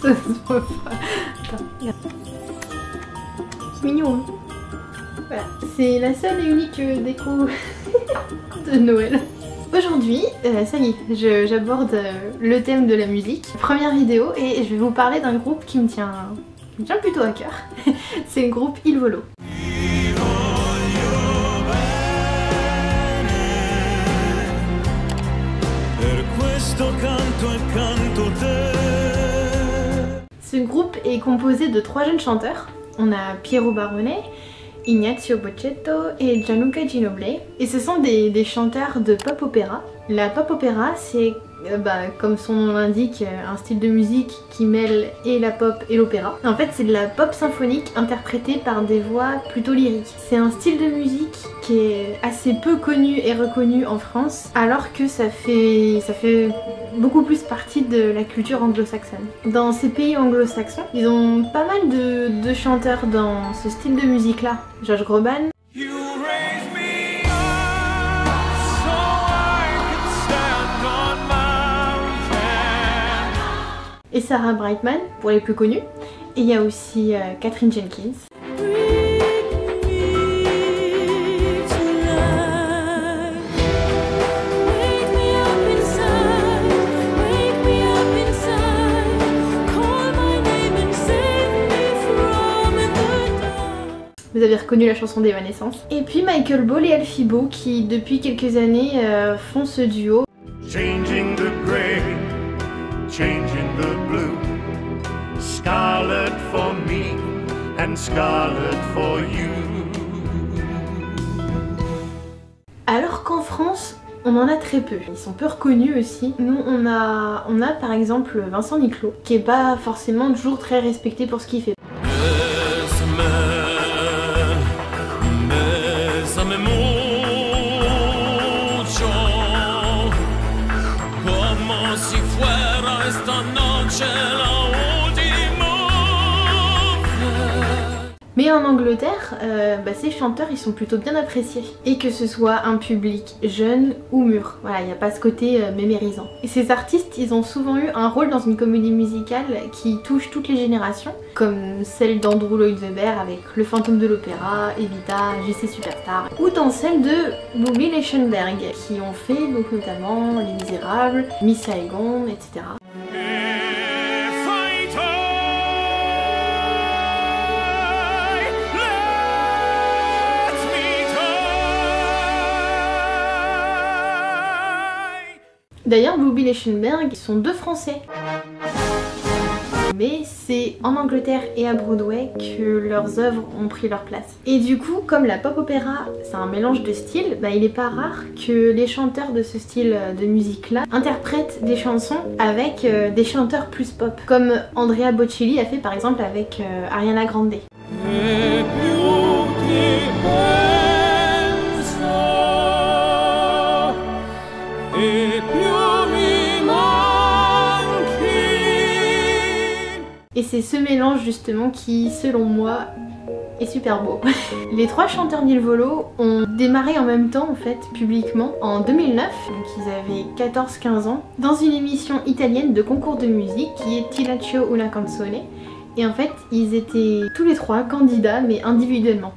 Ça se voit pas. Attends, regarde. C'est mignon, hein. Voilà, c'est la seule et unique déco de Noël. Aujourd'hui, ça y est, j'aborde le thème de la musique. Première vidéo et je vais vous parler d'un groupe qui me tient plutôt à cœur. C'est le groupe Il Volo. Ce groupe est composé de 3 jeunes chanteurs. On a Piero Barone, Ignazio Bocchetto et Gianluca Ginoble. Et ce sont des chanteurs de pop opéra. La pop opéra, c'est comme son nom l'indique, un style de musique qui mêle et la pop et l'opéra. En fait, c'est de la pop symphonique interprétée par des voix plutôt lyriques. C'est un style de musique qui est assez peu connu et reconnu en France, alors que ça fait beaucoup plus partie de la culture anglo-saxonne. Dans ces pays anglo-saxons, ils ont pas mal de chanteurs dans ce style de musique-là. Josh Groban, et Sarah Brightman, pour les plus connus. Et il y a aussi Katherine Jenkins. Vous avez reconnu la chanson d'Evanescence. Et puis Michael Ball et Alfie Boe qui depuis quelques années font ce duo. Changing the gray, changing the blue, scarlet for me and scarlet for you. Alors qu'en France, on en a très peu. Ils sont peu reconnus aussi. Nous, on a par exemple Vincent Niclot, qui est pas forcément toujours très respecté pour ce qu'il fait. Mais en Angleterre, ces chanteurs ils sont plutôt bien appréciés. Et que ce soit un public jeune ou mûr. Voilà, il n'y a pas ce côté mémérisant. Et ces artistes, ils ont souvent eu un rôle dans une comédie musicale qui touche toutes les générations. Comme celle d'Andrew Lloyd Webber avec Le Fantôme de l'Opéra, Evita, JC Superstar. Ou dans celle de Bobby Leichenberg, qui ont fait donc notamment Les Misérables, Miss Saigon, etc. D'ailleurs, Bobby Leichenberg, ils sont 2 Français. Mais c'est en Angleterre et à Broadway que leurs œuvres ont pris leur place. Et du coup, comme la pop opéra, c'est un mélange de styles, il n'est pas rare que les chanteurs de ce style de musique-là interprètent des chansons avec des chanteurs plus pop. Comme Andrea Bocelli a fait par exemple avec Ariana Grande. Et c'est ce mélange justement qui, selon moi, est super beau. Les 3 chanteurs d'Il Volo ont démarré en même temps en fait, publiquement, en 2009, donc ils avaient 14-15 ans, dans une émission italienne de concours de musique qui est Ti lascio una canzone. Et en fait, ils étaient tous les 3 candidats, mais individuellement.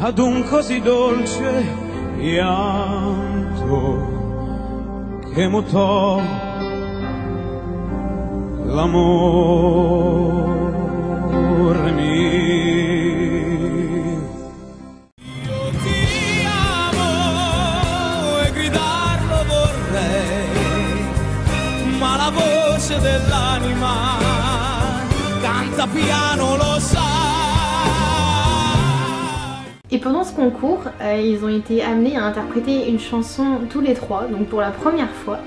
Ad un così dolce pianto che mutò l'amore mio. Io ti amo e gridarlo vorrei, ma la voce dell'anima canta piano, lo sai. Et pendant ce concours, ils ont été amenés à interpréter une chanson tous les 3, donc pour la première fois,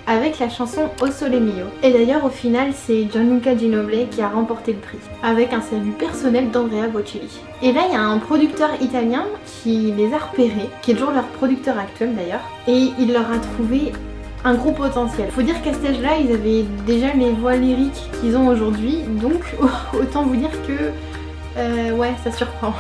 avec la chanson O Sole Mio. Et d'ailleurs au final c'est Gianluca Ginoble qui a remporté le prix, avec un salut personnel d'Andrea Bocelli. Et là il y a un producteur italien qui les a repérés, qui est toujours leur producteur actuel d'ailleurs, et il leur a trouvé un gros potentiel. Faut dire qu'à cet âge-là, ils avaient déjà les voix lyriques qu'ils ont aujourd'hui, donc autant vous dire que Ouais, ça surprend.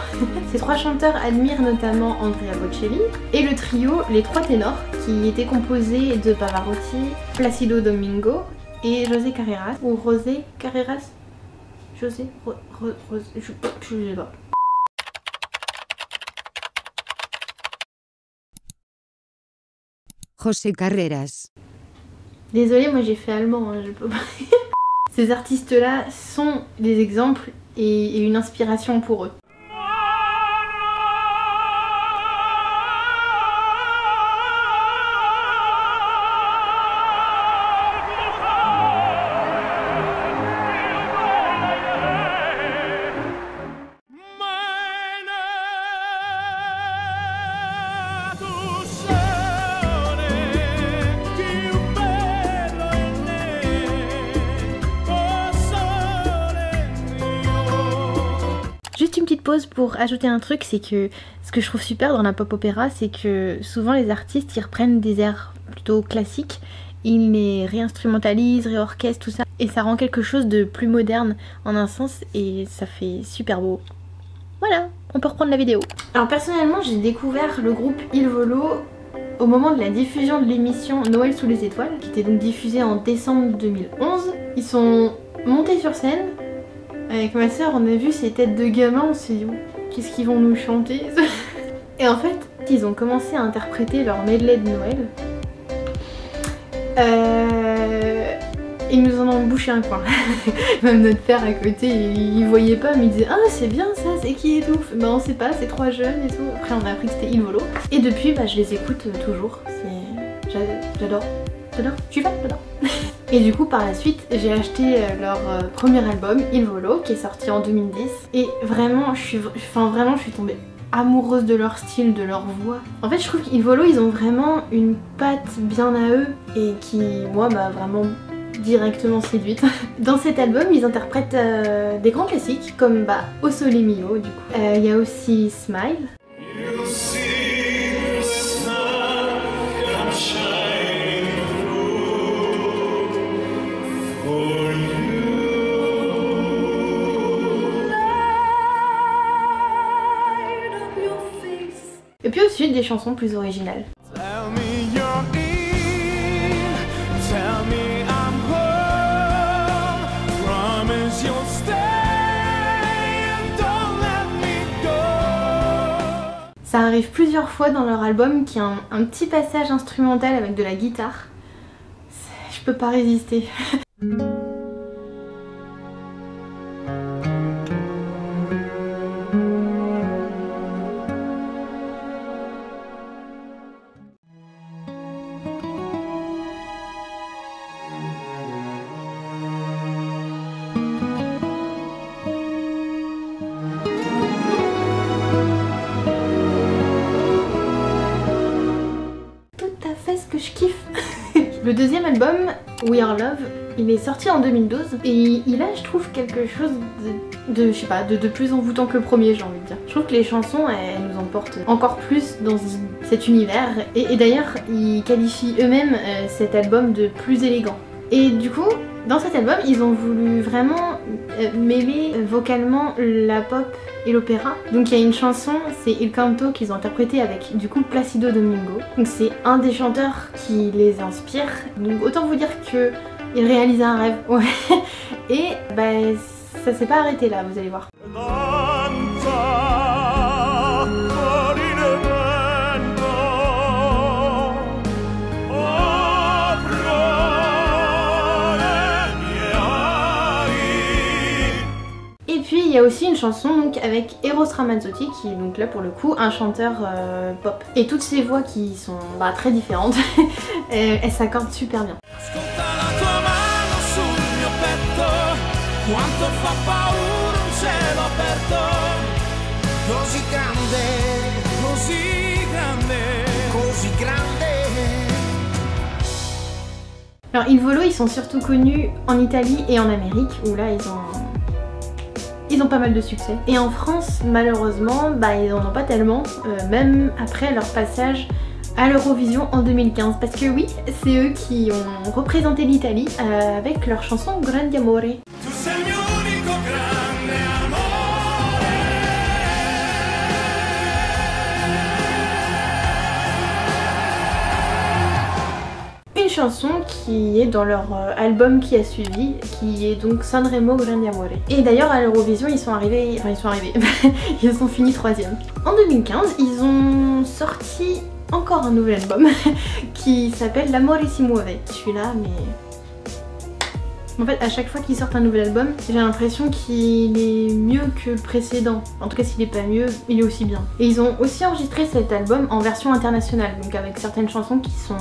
Ces 3 chanteurs admirent notamment Andrea Bocelli et le trio Les Trois Ténors qui était composé de Pavarotti, Placido Domingo et José Carreras ou José Carreras. Je sais pas. José Carreras. Désolée, moi j'ai fait allemand, hein, je peux pas. Ces artistes-là sont des exemples et une inspiration pour eux. Juste une petite pause pour ajouter un truc, c'est que ce que je trouve super dans la pop opéra, c'est que souvent les artistes ils reprennent des airs plutôt classiques, ils les réinstrumentalisent, réorchestrent, tout ça, et ça rend quelque chose de plus moderne en un sens et ça fait super beau. Voilà, on peut reprendre la vidéo. Alors personnellement j'ai découvert le groupe Il Volo au moment de la diffusion de l'émission Noël sous les étoiles, qui était donc diffusée en décembre 2011. Ils sont montés sur scène. Avec ma soeur, on a vu ces têtes de gamins, on s'est dit qu'est-ce qu'ils vont nous chanter. Et en fait, ils ont commencé à interpréter leur medley de Noël. Ils nous en ont bouché un coin. Même notre père à côté, il voyait pas, mais il disait ah c'est bien ça, c'est qui et tout. Bah on sait pas, c'est 3 jeunes et tout. Après on a appris que c'était Il Volo. Et depuis, bah, je les écoute toujours. J'adore. Tu vas? J'adore. Et du coup par la suite j'ai acheté leur premier album Il Volo qui est sorti en 2010 et vraiment je suis tombée amoureuse de leur style, de leur voix. En fait je trouve qu'Il Volo ils ont vraiment une patte bien à eux et qui moi m'a vraiment directement séduite. Dans cet album ils interprètent des grands classiques comme O Sole Mio du coup. Il y a aussi Smile. Et puis ensuite des chansons plus originales. Ça arrive plusieurs fois dans leur album qu'il y a un petit passage instrumental avec de la guitare. Je peux pas résister. Je kiffe. Le deuxième album, We Are Love, il est sorti en 2012 et il a, je trouve, quelque chose je sais pas, de plus envoûtant que le premier, j'ai envie de dire. Je trouve que les chansons, elles nous emportent encore plus dans cet univers et d'ailleurs, ils qualifient eux-mêmes cet album de plus élégant. Et du coup, dans cet album, ils ont voulu vraiment mêler vocalement la pop et l'opéra. Donc il y a une chanson, c'est Il Canto qu'ils ont interprété avec du coup Placido Domingo. Donc c'est un des chanteurs qui les inspire. Donc autant vous dire que il réalisait un rêve. Ouais. Et ça s'est pas arrêté là, vous allez voir. Il y a aussi une chanson donc, avec Eros Ramazzotti qui est donc là pour le coup un chanteur pop. Et toutes ces voix qui sont très différentes, elles s'accordent super bien. Alors Il Volo ils sont surtout connus en Italie et en Amérique où là ils ont pas mal de succès. Et en France, malheureusement, ils en ont pas tellement, même après leur passage à l'Eurovision en 2015. Parce que oui, c'est eux qui ont représenté l'Italie avec leur chanson Grande Amore. chanson qui est dans leur album qui a suivi, qui est donc Sanremo Grande Amore. Et d'ailleurs à l'Eurovision ils sont arrivés, ils sont finis 3e. En 2015 ils ont sorti encore un nouvel album qui s'appelle L'Amore si muove. Celui-là, mais... En fait, à chaque fois qu'ils sortent un nouvel album, j'ai l'impression qu'il est mieux que le précédent. En tout cas, s'il est pas mieux, il est aussi bien. Et ils ont aussi enregistré cet album en version internationale, donc avec certaines chansons qui sont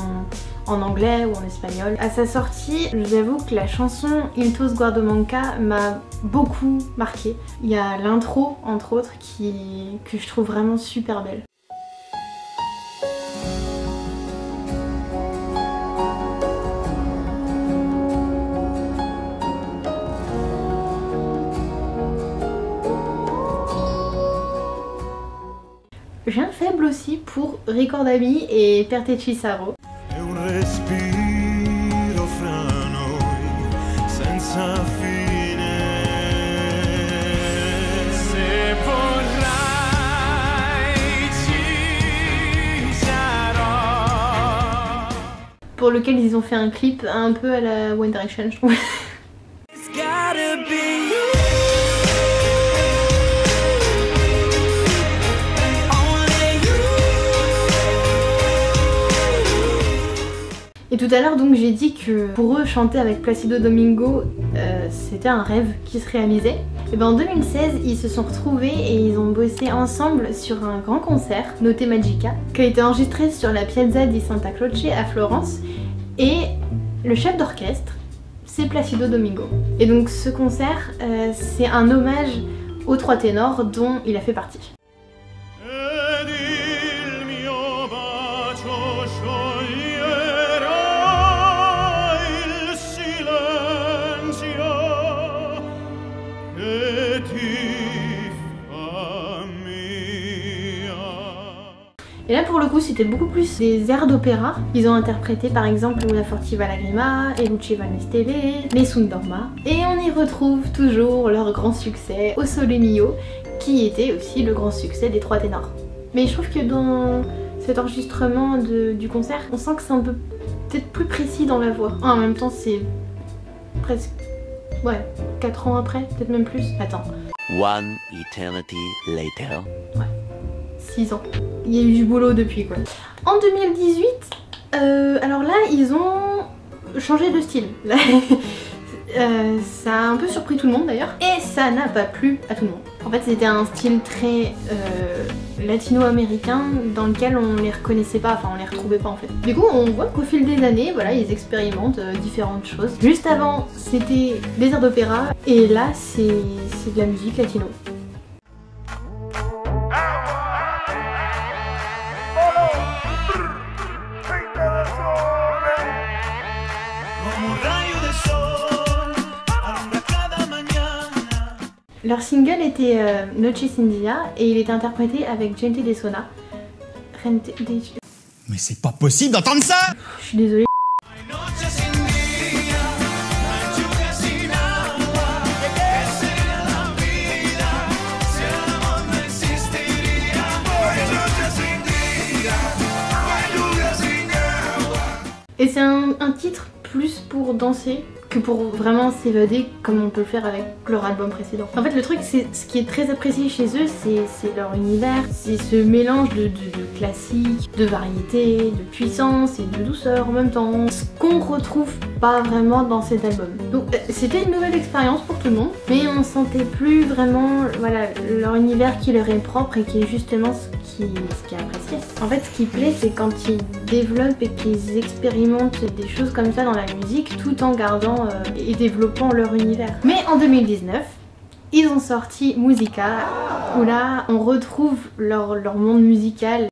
en anglais ou en espagnol. À sa sortie, je vous avoue que la chanson Il Tos Guardo Manca m'a beaucoup marquée. Il y a l'intro, entre autres, que je trouve vraiment super belle. J'ai un faible aussi pour Ricordami et Per te ci sarò. Pour lequel ils ont fait un clip un peu à la One Direction, je trouve. Et tout à l'heure donc j'ai dit que pour eux chanter avec Placido Domingo c'était un rêve qui se réalisait. Et ben en 2016 ils se sont retrouvés et ils ont bossé ensemble sur un grand concert, Notte Magica, qui a été enregistré sur la Piazza di Santa Croce à Florence. Et le chef d'orchestre c'est Placido Domingo. Et donc ce concert c'est un hommage aux trois ténors dont il a fait partie. Et là pour le coup c'était beaucoup plus des airs d'opéra. Ils ont interprété par exemple La Fortiva Lagrima, E Luci Vanno Stelle, Nessun Dorma. Et on y retrouve toujours leur grand succès, O Sole Mio, qui était aussi le grand succès des trois ténors. Mais je trouve que dans cet enregistrement du concert, on sent que c'est un peu peut-être plus précis dans la voix. En même temps c'est presque... ouais, 4 ans après, peut-être même plus. Attends. One eternity later. Ouais. 6 ans. Il y a eu du boulot depuis quoi. En 2018, alors là ils ont changé de style. Ça a un peu surpris tout le monde d'ailleurs. Et ça n'a pas plu à tout le monde. En fait c'était un style très latino-américain dans lequel on les reconnaissait pas, enfin on les retrouvait pas en fait. Du coup on voit qu'au fil des années, voilà, ils expérimentent différentes choses. Juste avant c'était des airs d'opéra et là c'est de la musique latino. Leur single était Noche sin Dia et il était interprété avec Gente de Sona. Mais c'est pas possible d'entendre ça! Je suis désolée. Et c'est un titre plus pour danser que pour vraiment s'évader comme on peut le faire avec leur album précédent. En fait le truc c'est ce qui est très apprécié chez eux c'est leur univers, c'est ce mélange de classique, de variété, de puissance et de douceur en même temps. Ce qu'on retrouve pas vraiment dans cet album. Donc c'était une nouvelle expérience pour tout le monde, mais on sentait plus vraiment voilà, leur univers qui leur est propre et qui est justement ce qui est apprécié. En fait ce qui plaît c'est quand ils développent et qu'ils expérimentent des choses comme ça dans la musique tout en gardant et développant leur univers. Mais en 2019, ils ont sorti Musica, où là on retrouve leur monde musical.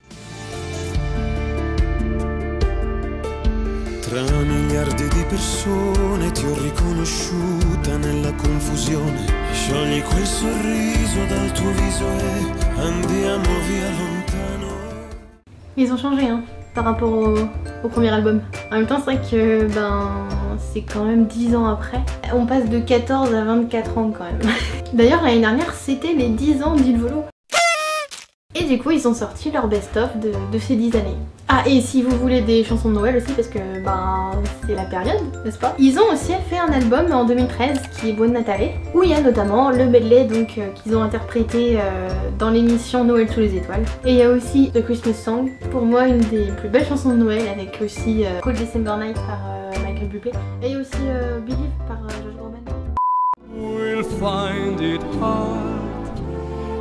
Tra miliardi di persone ti ho riconosciuta nella confusione. Sciogli quel sorriso dal tuo viso e andiamo via lontano. Ils ont changé hein, par rapport au premier album. En même temps c'est vrai que c'est quand même 10 ans après. On passe de 14 à 24 ans quand même. D'ailleurs l'année dernière c'était les 10 ans d'Il Volo. Et du coup ils ont sorti leur best-of de ces 10 années. Ah, et si vous voulez des chansons de Noël aussi, parce que ben c'est la période, n'est-ce pas? Ils ont aussi fait un album en 2013 qui est Buon Natale, où il y a notamment le medley donc qu'ils ont interprété dans l'émission Noël sous les étoiles. Et il y a aussi The Christmas Song, pour moi une des plus belles chansons de Noël, avec aussi Cold December Night par Michael Bublé, et il y a aussi Believe par Josh Groban. We'll find it hard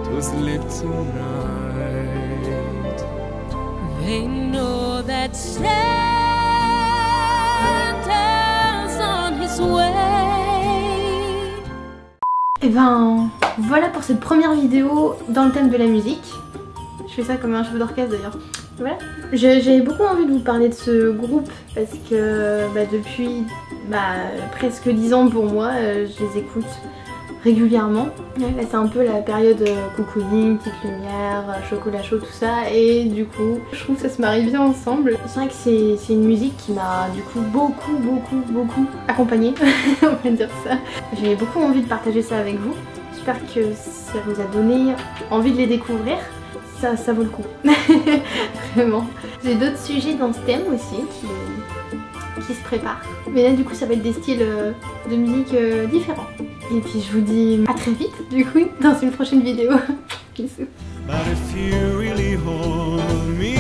to sleep tonight. They know that Santa's on his way. Et ben voilà pour cette première vidéo dans le thème de la musique. Je fais ça comme un chef d'orchestre d'ailleurs. Voilà. J'avais beaucoup envie de vous parler de ce groupe parce que depuis presque 10 ans pour moi, je les écoute régulièrement. Là c'est un peu la période cocooning, petite lumière, chocolat chaud, tout ça, et du coup je trouve que ça se marie bien ensemble. C'est vrai que c'est une musique qui m'a du coup beaucoup accompagnée, on va dire ça. J'ai beaucoup envie de partager ça avec vous. J'espère que ça vous a donné envie de les découvrir. Ça vaut le coup. Vraiment. J'ai d'autres sujets dans ce thème aussi qui se préparent. Mais là du coup ça va être des styles de musique différents. Et puis je vous dis à très vite du coup dans une prochaine vidéo. Bisous. But if you really hold me